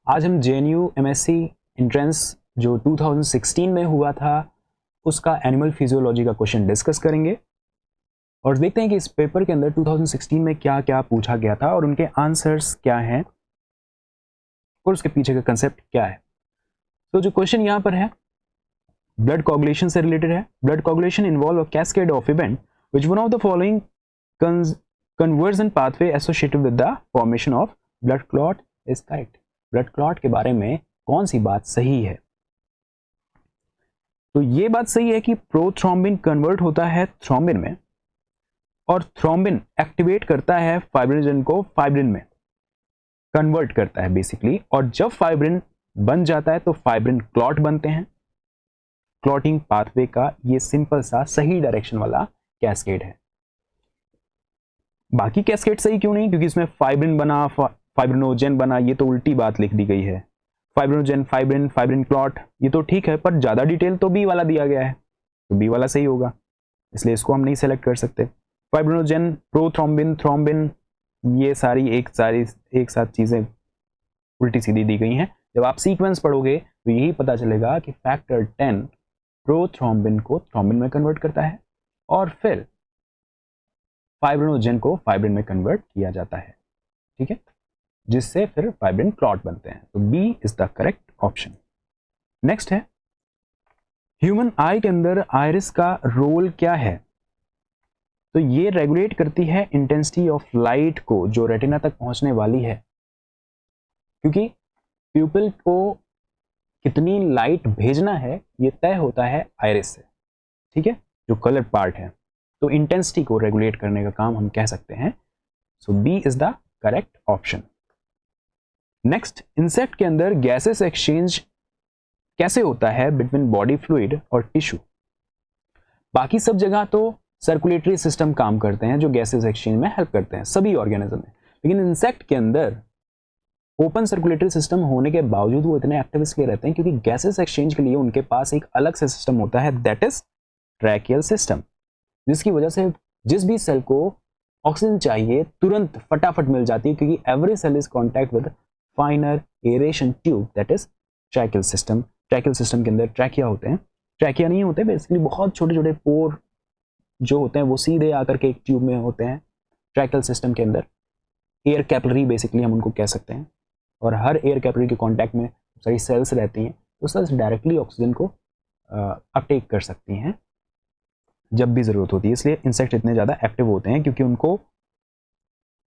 आज हम JNU MSc entrance जो 2016 में हुआ था उसका एनिमल फिजियोलॉजी का क्वेश्चन डिस्कस करेंगे और देखते हैं कि इस पेपर के अंदर 2016 में क्या क्या पूछा गया था और उनके आंसर्स क्या हैं और उसके पीछे का कंसेप्ट क्या है। तो जो क्वेश्चन यहाँ पर है ब्लड कोगुलेशन से रिलेटेड है। Blood coagulation involve a cascade of event which one of the following conversion pathway associated with the formation of blood clot is correct. Blood clot के बारे में कौन सी बात सही है? तो ये बात सही है कि प्रोथ्रोम्बिन कन्वर्ट होता है थ्रोम्बिन में और थ्रोम्बिन एक्टिवेट करता है फाइब्रिनोजन को फाइब्रिन में कन्वर्ट करता है बेसिकली, और जब फाइब्रिन बन जाता है तो फाइब्रिन क्लॉट बनते हैं। क्लॉटिंग पाथवे का ये सिंपल सा सही डायरेक्शन वाला कैस्केड है। बाकी कैस्केड सही क्यों नहीं? क्योंकि इसमें फाइब्रिन बना, फाइब्रिनोजन बना, ये तो उल्टी बात लिख दी गई है। फाइब्रिनोजन, फाइब्रिन, फाइब्रिन क्लॉट, ये तो ठीक है, पर ज्यादा डिटेल तो बी वाला दिया गया है, तो बी वाला सही होगा, इसलिए इसको हम नहीं सेलेक्ट कर सकते। फाइब्रिनोजन, प्रोथ्रोम्बिन, थ्रोम्बिन, ये सारी एक साथ चीजें उल्टी सीधी दी गई हैं। जब आप सीक्वेंस पढ़ोगे तो यही पता चलेगा कि फैक्टर 10 प्रोथ्रोम्बिन को थ्रोम्बिन में कन्वर्ट करता है और फिर फाइब्रिनोजन को फाइब्रिन में कन्वर्ट किया जाता है, ठीक है, जिससे फिर फाइब्रिन क्लॉट बनते हैं। तो B is the correct option. Next है ह्यूमन आई के अंदर आइरिस का रोल क्या है? तो ये रेगुलेट करती है इंटेंसिटी ऑफ लाइट को जो रेटिना तक पहुंचने वाली है, क्योंकि प्यूपिल को कितनी लाइट भेजना है ये तय होता है आइरिस से, ठीक है, जो कलर पार्ट है। तो इंटेंसिटी को रेगुलेट करने का काम हम कह सकते हैं। So B is the correct option. Next, insect के अंदर गैसेस एक्सचेंज कैसे होता है बिटवीन बॉडी फ्लूइड और टिश्यू? बाकी सब जगह तो सर्कुलेटरी सिस्टम काम करते हैं जो गैसेस एक्सचेंज में हेल्प करते हैं सभी ऑर्गेनिज्म में, लेकिन इंसेक्ट के अंदर ओपन सर्कुलेटरी सिस्टम होने के बावजूद वो इतने एक्टिव इसलिए रहते हैं क्योंकि गैसेस एक्सचेंज के लिए उनके पास एक अलग से सिस्टम होता है, दैट इज ट्रैकियल सिस्टम, जिसकी वजह से जिस भी सेल को ऑक्सीजन चाहिए तुरंत फटाफट मिल जाती है, क्योंकि every cell is contact with finer aeration tube, that is tracheal system. Tracheal system के अंदर ट्रैकिया होते हैं, ट्रैकिया नहीं होते बेसिकली, बहुत छोटे छोटे पोर जो होते हैं वो सीधे आकर के एक ट्यूब में होते हैं ट्रैकियल सिस्टम के अंदर। एयर कैपिलरी बेसिकली हम उनको कह सकते हैं, और हर एयर कैपिलरी के कांटेक्ट में सारी सेल्स रहती हैं, तो सेल्स डायरेक्टली ऑक्सीजन को अपटेक कर सकती हैं जब भी ज़रूरत होती है। इसलिए इंसेक्ट इतने ज़्यादा एक्टिव होते हैं क्योंकि उनको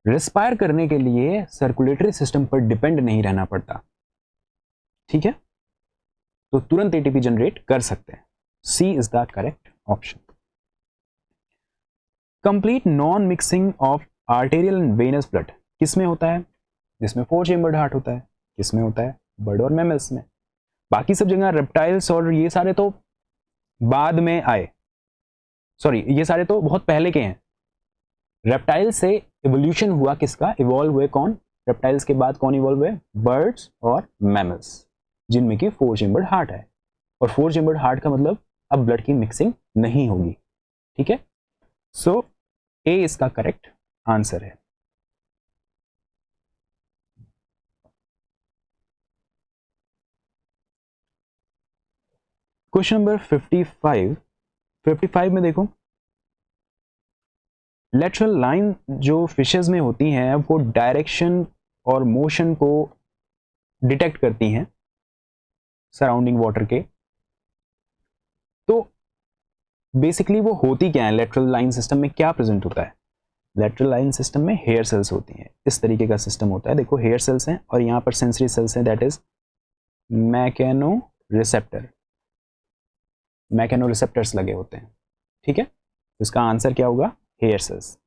रिस्पायर करने के लिए सर्कुलेटरी सिस्टम पर डिपेंड नहीं रहना पड़ता, ठीक है, तो तुरंत एटीपी जनरेट कर सकते हैं। C is the correct option. Complete non mixing of arterial and venous blood किस में होता है? जिसमें 4 चेम्बर्ड हार्ट होता है। किस में होता है? बर्ड और मैमल्स में। बाकी सब जगह रेप्टाइल्स और ये सारे तो बाद में आए, सॉरी ये सारे तो बहुत पहले के हैं। रेप्टाइल से इवोल्यूशन हुआ किसका? इवॉल्व हुए कौन? रेप्टाइल्स के बाद कौन इवॉल्व हुए? बर्ड्स और मैमल्स, जिनमें कि 4 चेम्बर्ड हार्ट है, और 4 चेम्बर्ड हार्ट का मतलब अब ब्लड की मिक्सिंग नहीं होगी, ठीक है। सो ए इसका करेक्ट आंसर है। क्वेश्चन नंबर 55 में देखो, लेटरल लाइन जो फिशेस में होती हैं वो डायरेक्शन और मोशन को डिटेक्ट करती हैं सराउंडिंग वाटर के, तो बेसिकली वो होती क्या है? लेटरल लाइन सिस्टम में क्या प्रेजेंट होता है? लेटरल लाइन सिस्टम में हेयर सेल्स होती हैं, इस तरीके का सिस्टम होता है। देखो हेयर सेल्स हैं और यहाँ पर सेंसरी सेल्स हैं, that is mechano receptor, mechano receptors लगे होते हैं, ठीक है। तो इसका आंसर क्या होगा? हेयर सेल्स,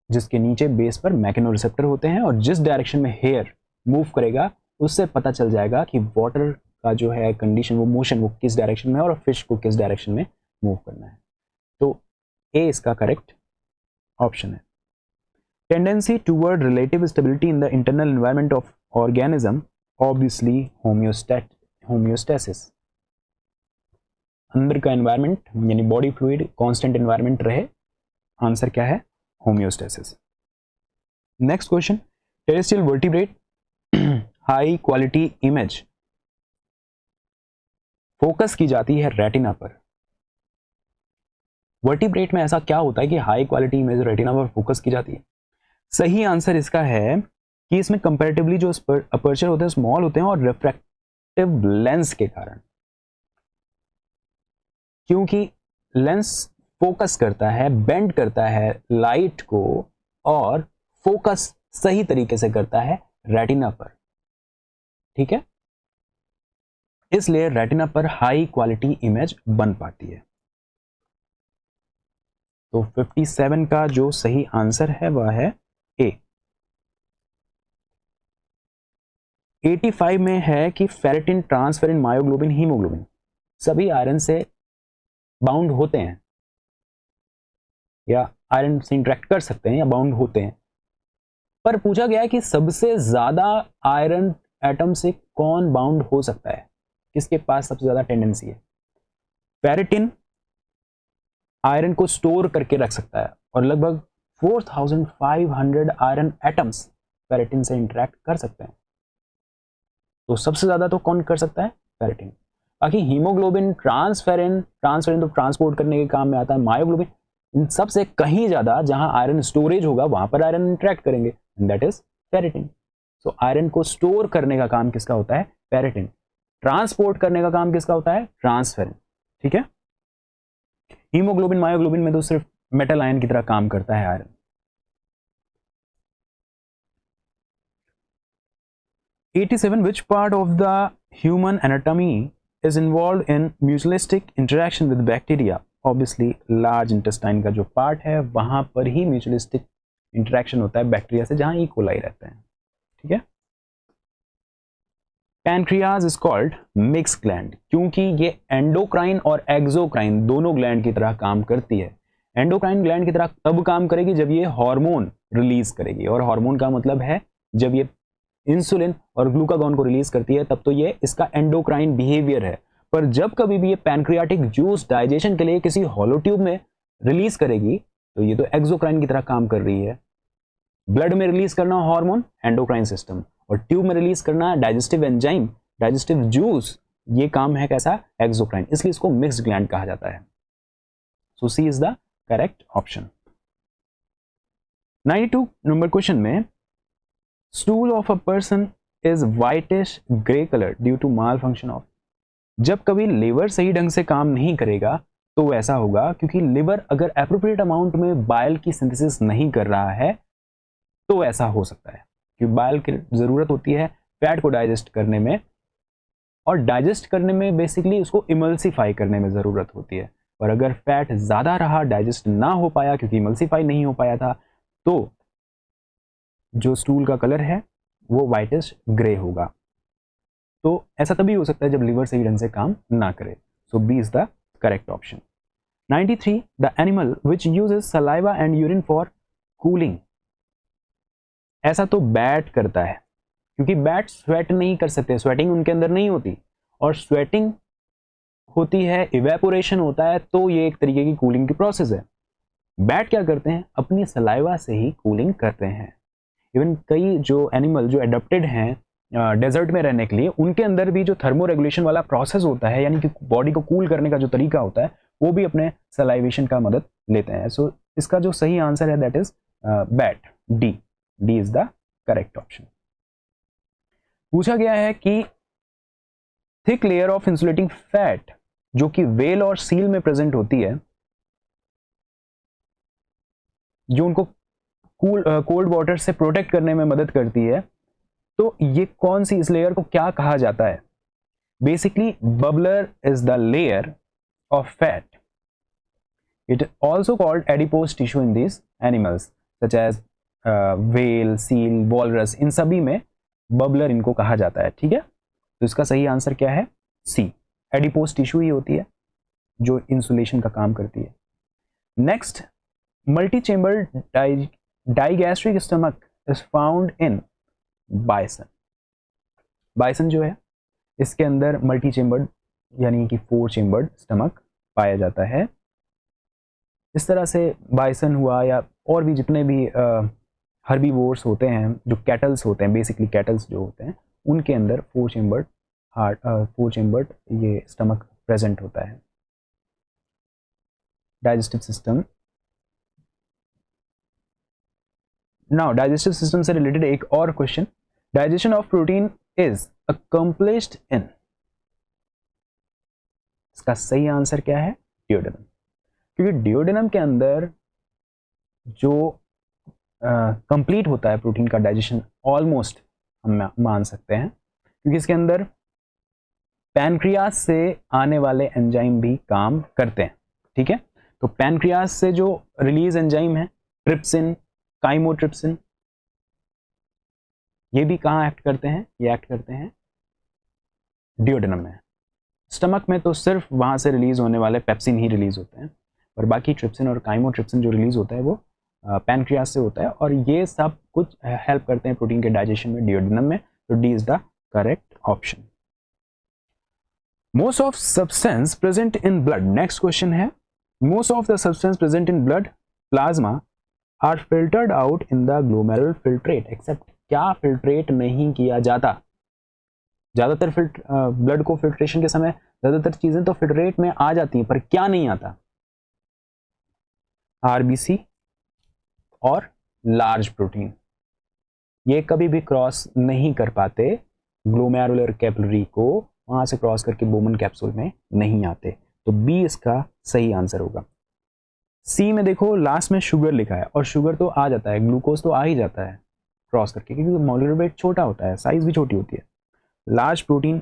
जिसके नीचे बेस पर मैकेनो रिसेप्टर होते हैं, और जिस डायरेक्शन में हेयर मूव करेगा उससे पता चल जाएगा कि वाटर का जो है कंडीशन, वो मोशन वो किस डायरेक्शन में है और फिश को किस डायरेक्शन में मूव करना है। तो ए इसका करेक्ट ऑप्शन है। Tendency toward relative stability in the internal environment of organism, obviously homeostasis. अंदर का एनवायरनमेंट यानी बॉडी फ्लूइड कांस्टेंट एनवायरनमेंट रहे, आंसर क्या है? Homeostasis. Next question, terrestrial vertebrate high quality image focus की जाती है रेटिना पर। वर्टिब्रेट में ऐसा क्या होता है कि हाई क्वालिटी इमेज रेटिना पर फोकस की जाती है? सही आंसर इसका है कि इसमें कंपैरेटिवली जो अपर्चर होते हैं स्मॉल होते हैं और रिफ्रैक्टिव लेंस के कारण, क्योंकि लेंस फोकस करता है, बेंड करता है लाइट को और फोकस सही तरीके से करता है रेटिना पर, ठीक है, इसलिए रेटिना पर हाई क्वालिटी इमेज बन पाती है। तो 57 का जो सही आंसर है वह है ए। 85 में है कि फेरेटिन, ट्रांसफेरिन, मायोग्लोबिन, हीमोग्लोबिन सभी आयरन से बाउंड होते हैं या आयरन से इंटरेक्ट कर सकते हैं या बाउंड होते हैं, पर पूछा गया है कि सबसे ज्यादा आयरन एटम से कौन बाउंड हो सकता है, किसके पास सबसे ज्यादा टेंडेंसी है? फेरेटिन आयरन को स्टोर करके रख सकता है और लगभग 4500 आयरन एटम्स फेरेटिन से इंटरेक्ट कर सकते हैं, तो सबसे ज्यादा तो कौन कर सकता है? फेरेटिन। बाकी हीमोग्लोबिन, ट्रांसफेरिन तो ट्रांसपोर्ट करने के काम में आता है, मायोग्लोबिन, इन सबसे कहीं ज्यादा जहां आयरन स्टोरेज होगा वहां पर आयरन इंटरेक्ट करेंगे, that is ferritin. So iron को स्टोर करने का काम किसका होता है? फेरेटिन। ट्रांसपोर्ट करने का काम किसका होता है? ट्रांसफेरिन, ठीक है। हीमोग्लोबिन, मायोग्लोबिन में तो सिर्फ मेटल आयन की तरह काम करता है iron. 87 which part of the human anatomy is involved in mutualistic interaction with bacteria? Obviously large intestine का जो पार्ट है वहां पर ही mutualistic interaction होता है बैक्टीरिया से, जहां ई कोलाई रहते हैं, ठीक है। Pancreas is called mix gland क्योंकि ये एंडोक्राइन और एक्सोक्राइन दोनों ग्लैंड की तरह काम करती है। एंडोक्राइन ग्लैंड की तरह तब काम करेगी जब ये हार्मोन रिलीज करेगी, और हार्मोन का मतलब है जब ये इंसुलिन और ग्लूकागॉन को रिलीज करती है तब तो ये इसका एंडोक्राइन बिहेवियर है। पर जब कभी भी ये पैनक्रियाटिक जूस डाइजेशन के लिए किसी हॉलो ट्यूब में रिलीज करेगी तो ये तो एक्सोक्राइन की तरह काम कर रही है। ब्लड में रिलीज करना हार्मोन, एंडोक्राइन सिस्टम, और ट्यूब में रिलीज करना डाइजेस्टिव एंजाइम, डाइजेस्टिव जूस, ये काम है कैसा? एक्सोक्राइन, इसलिए इसको मिक्स्ड ग्लैंड कहा जाता है। So C is the correct option. 92 number question में stool of a person is whitish grey colour due to mal function of. जब कभी लिवर सही ढंग से काम नहीं करेगा तो ऐसा होगा क्योंकि लिवर अगर एप्रोप्रिएट अमाउंट में बाइल की सिंथेसिस नहीं कर रहा है तो ऐसा हो सकता है, क्योंकि बाइल की जरूरत होती है फैट को डाइजेस्ट करने में, और डाइजेस्ट करने में बेसिकली उसको इमल्सिफाई करने में जरूरत होती है। और अगर फैट ज्यादा रहा, डाइजेस्ट ना हो पाया क्योंकि इमल्सिफाई नहीं हो पाया था, तो जो स्टूल का कलर है वो व्हाइटिश ग्रे होगा। तो ऐसा तभी हो सकता है जब लिवर सही ढंग से काम ना करे। So B is the correct option. 93 the animal which uses saliva and urine for cooling. ऐसा तो बैट करता है, क्योंकि बैट स्वेट नहीं कर सकते, स्वेटिंग उनके अंदर नहीं होती, और स्वेटिंग होती है, इवेपोरेशन होता है, तो ये एक तरीके की कूलिंग की प्रोसेस है। बैट क्या करते हैं? अपनी सलाइवा से ही कूलिंग करते हैं। इवन कई जो एनिमल जो एडप्टेड हैं डेजर्ट में रहने के लिए, उनके अंदर भी जो थर्मो रेगुलेशन वाला प्रोसेस होता है, यानी कि बॉडी को कूल करने का जो तरीका होता है, वो भी अपने सलाइवेशन का मदद लेते हैं। सो इसका जो सही आंसर है that is bat, D. D is the correct option. पूछा गया है कि thick layer of insulating fat जो कि व्हेल और सील में प्रेजेंट होती है, जो उनको कोल्ड वाटर से प्रोटेक्ट करने में मदद करती है, तो ये कौन सी, इस लेयर को क्या कहा जाता है? Basically blubber is the layer of fat. It also called adipose tissue in this animals such as whale, seal, walrus, in सभी में बबलर इनको कहा जाता है, ठीक है। तो इसका सही आंसर क्या है? सी, एडिपोज टिश्यू ही होती है जो इंसुलेशन का काम करती है। Next, multi chamber digastric stomach is found in bison. Bison जो है इसके अंदर मल्टी चेम्बर्ड यानी कि 4 चेम्बर्ड स्टमक पाया जाता है। इस तरह से बाइसन हुआ या और भी जितने भी हर्बीवोर्स होते हैं, जो कैटल्स होते हैं, बेसिकली कैटल्स जो होते हैं, उनके अंदर 4 चेम्बर्ड हार्ट 4 चेम्बर्ड ये स्टमक प्रेजेंट होता है। Digestive system, now digestive system से रिलेटेड एक और question, digestion of protein is accomplished in, इसका सही आंसर क्या है? डियोडेनम। क्योंकि डियोडेनम के अंदर जो कंप्लीट होता है प्रोटीन का डाइजेशन, ऑलमोस्ट हम मान सकते हैं, क्योंकि इसके अंदर पैनक्रियास से आने वाले एंजाइम भी काम करते हैं। ठीक है, तो पैनक्रियास से जो रिलीज एंजाइम है, ट्रिप्सिन, काइमोट्रिप्सिन, ये भी कहाँ एक्ट करते हैं? ये एक्ट करते हैं डियोडेनम में। स्टमक में तो सिर्फ वहां से रिलीज होने वाले पेप्सिन ही रिलीज होते हैं, और बाकी ट्रिप्सिन और काइमोट्रिप्सिन जो रिलीज होता है वो पैनक्रियास से होता है, और ये सब कुछ हेल्प करते हैं प्रोटीन के डाइजेशन में डियोडेनम में। तो D is the correct option. Most of substance present in blood, next question है, most of the substance present in blood plasma are filtered out in the glomerular filtrate except, क्या filtrate नहीं किया जाता? ज्यादातर blood को filtration के समय ज्यादातर चीजें तो फिल्ट्रेट में आ जाती हैं, पर क्या नहीं आता? आरबीसी और लार्ज प्रोटीन, ये कभी भी क्रॉस नहीं कर पाते ग्लोमेरुलर कैपिलरी को, वहां से क्रॉस करके बोमन कैप्सूल में नहीं आते। तो बी इसका सही आंसर होगा। सी में देखो लास्ट में शुगर लिखा है, और शुगर तो आ जाता है, ग्लूकोज तो आ ही जाता है क्रॉस करके, क्योंकि मॉलिक्यूलर वेट छोटा होता है, साइज भी छोटी होती है। लार्ज प्रोटीन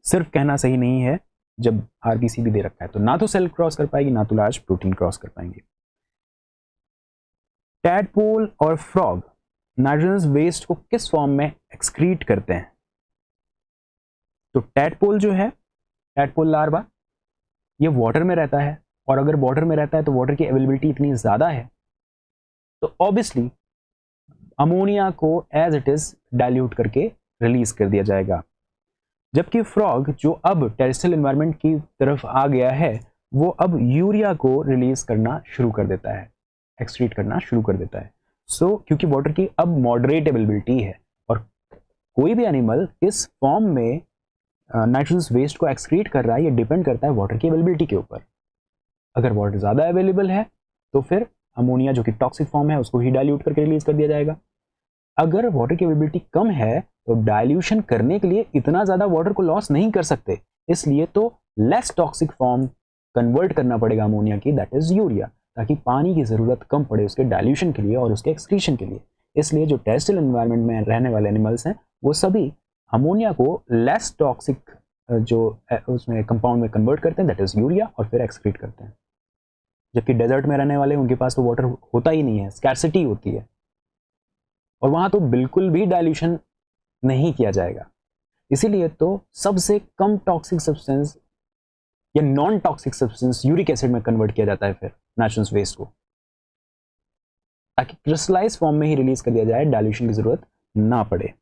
सिर्फ कहना सही नहीं है, जब आरबीसी भी दे रखा है, तो ना तो सेल क्रॉस कर पाएगी, ना तो लार्ज प्रोटीन क्रॉस कर पाएंगे। टैडपोल और फ्रॉग नाइट्रोजनस वेस्ट को किस फॉर्म में एक्सक्रीट करते हैं? तो टैडपोल जो है, टैडपोल लार्वा, ये वाटर में रहता है, और अगर वाटर में रहता है तो वाटर की अवेलेबिलिटी इतनी ज्यादा है तो ऑब्वियसली अमोनिया को एज इट इज डाइल्यूट करके रिलीज कर दिया जाएगा। जबकि फ्रॉग जो अब टेरेस्ट्रियल एनवायरनमेंट की तरफ आ गया है, वो अब यूरिया को रिलीज करना शुरू कर देता है, एक्सक्रीट करना शुरू कर देता है। क्योंकि वाटर की अब मॉडरेट अवेलेबिलिटी है, और कोई भी एनिमल किस फॉर्म में नाइट्रोजनस वेस्ट को एक्सक्रीट कर रहा है, ये डिपेंड करता है वाटर की अवेलेबिलिटी के ऊपर। अगर वाटर ज़्यादा अवेलेबल है तो फिर अमोनिया जो कि टॉक्सिक फॉर्म है उसको ही डाइल्यूट करके रिलीज कर दिया जाएगा। अगर वाटर की अवेलेबिलिटी कम है तो डाइल्यूशन करने के लिए इतना ज़्यादा वाटर को लॉस नहीं कर सकते, इसलिए तो लेस टॉक्सिक फॉर्म कन्वर्ट करना पड़ेगा अमोनिया की, दैट इज यूरिया, ताकि पानी की ज़रूरत कम पड़े उसके डाइल्यूशन के लिए और उसके एक्सक्रीशन के लिए। इसलिए जो टेरेस्ट्रियल एनवायरनमेंट में रहने वाले एनिमल्स हैं वो सभी अमोनिया को लेस टॉक्सिक जो उसमें कंपाउंड में कन्वर्ट करते हैं, दैट इज यूरिया, और फिर एक्सक्रीट करते हैं। जबकि डेजर्ट में रहने वाले उनके पास तो वाटर होता ही नहीं है, स्कैर्सिटी होती है, और वहां तो बिल्कुल भी डाइल्यूशन नहीं किया जाएगा। इसीलिए तो सबसे कम टॉक्सिक सब्सटेंस या non toxic substance uric acid में कन्वर्ट किया जाता है फिर नाइट्रोजनस वेस्ट को, ताकि क्रिस्टलाइज फॉर्म में ही रिलीज कर दिया जाए, डाइल्यूशन की जरूरत ना पड़े।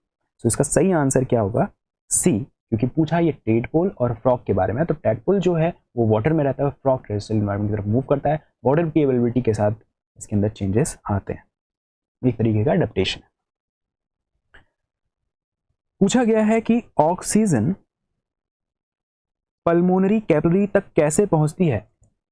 तो इसका सही आंसर क्या होगा? सी, क्योंकि पूछा ये टेडपोल और फ्रॉग के बारे में। तो टेडपोल जो है वो वाटर में रहता है, फ्रॉग टेरेस्ट्रियल एनवायरनमेंट की तरफ मूव करता है, वाटर की अवेलेबिलिटी के साथ इसके अंदर चेंजेस आते हैं, एक तरीके का एडेप्टेशन है। पूछा गया है कि ऑक्सीजन पल्मोनरी कैपिलरी तक कैसे पहुंचती है?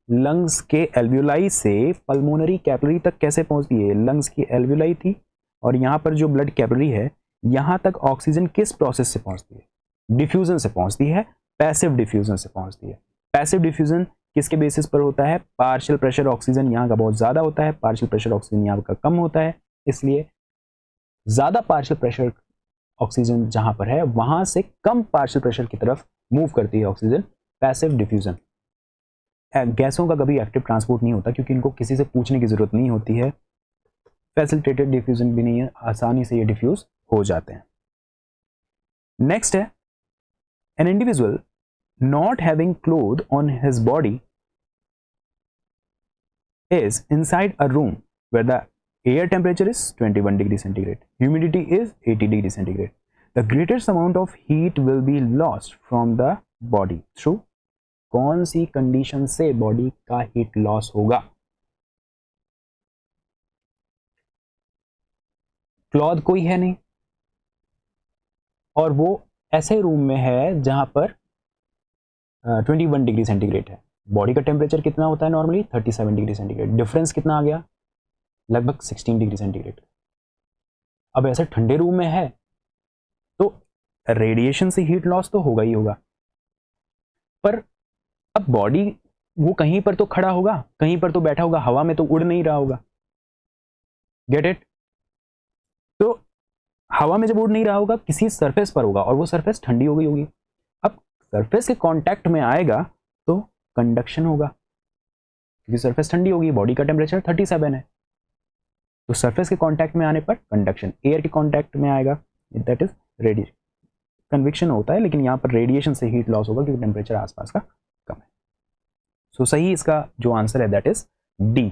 लंग्स के एल्वियोलाई से पल्मोनरी कैपिलरी तक कैसे पहुंचती है? लंग्स की एल्वियोलाई थी, और यहां पर जो ब्लड कैपिलरी है, यहां तक ऑक्सीजन किस प्रोसेस से पहुंचती है? डिफ्यूजन से पहुंचती है, पैसिव डिफ्यूजन से पहुंचती है। पैसिव डिफ्यूजन किसके बेसिस पर होता है? पार्शियल प्रेशर ऑक्सीजन यहाँ का बहुत ज्यादा होता है, पार्शियल प्रेशर ऑक्सीजन यहाँ का कम होता है, इसलिए ज्यादा पार्शियल प्रेशर ऑक्सीजन जहां पर है वहां से कम पार्शियल प्रेशर की तरफ मूव करती है ऑक्सीजन, पैसिव डिफ्यूजन। गैसों का कभी एक्टिव ट्रांसपोर्ट नहीं होता, क्योंकि इनको किसी से पूछने की जरूरत नहीं होती है, फैसिलिटेटेड डिफ्यूजन भी नहीं है, आसानी से ये डिफ्यूज हो जाते हैं। नेक्स्ट है, an individual not having clothes on his body is inside a room where the air temperature is 21 degree centigrade, humidity is 80 degree centigrade. The greatest amount of heat will be lost from the body through कौन सी condition से body का heat loss होगा? Cloth कोई है नहीं, और वो ऐसे रूम में है जहां पर 21 डिग्री सेंटीग्रेड है। बॉडी का टेम्परेचर कितना होता है नॉर्मली? 37 degree centigrade. डिफरेंस कितना आ गया? लगभग 16 डिग्री सेंटीग्रेड। अब ऐसे ठंडे रूम में है तो रेडिएशन से हीट लॉस तो होगा ही होगा, पर अब बॉडी वो कहीं पर तो खड़ा होगा, कहीं पर तो बैठा होगा, हवा में तो उड़ नहीं रहा होगा। Get it? तो हवा में जब उड़ नहीं रहा होगा, किसी सरफेस पर होगा और वो सरफेस ठंडी हो गई होगी। अब सरफेस के कांटेक्ट में आएगा तो कंडक्शन होगा, क्योंकि सरफेस ठंडी होगी, बॉडी का टेम्परेचर 37 है, तो सरफेस के कांटेक्ट में आने पर कंडक्शन। एयर के कांटेक्ट में आएगा, दैट इज रेडिएशन। कन्विक्शन होता है, लेकिन यहाँ पर रेडिएशन से हीट लॉस होगा क्योंकि टेम्परेचर आसपास का कम है। सो सही इसका जो आंसर है दैट इज डी।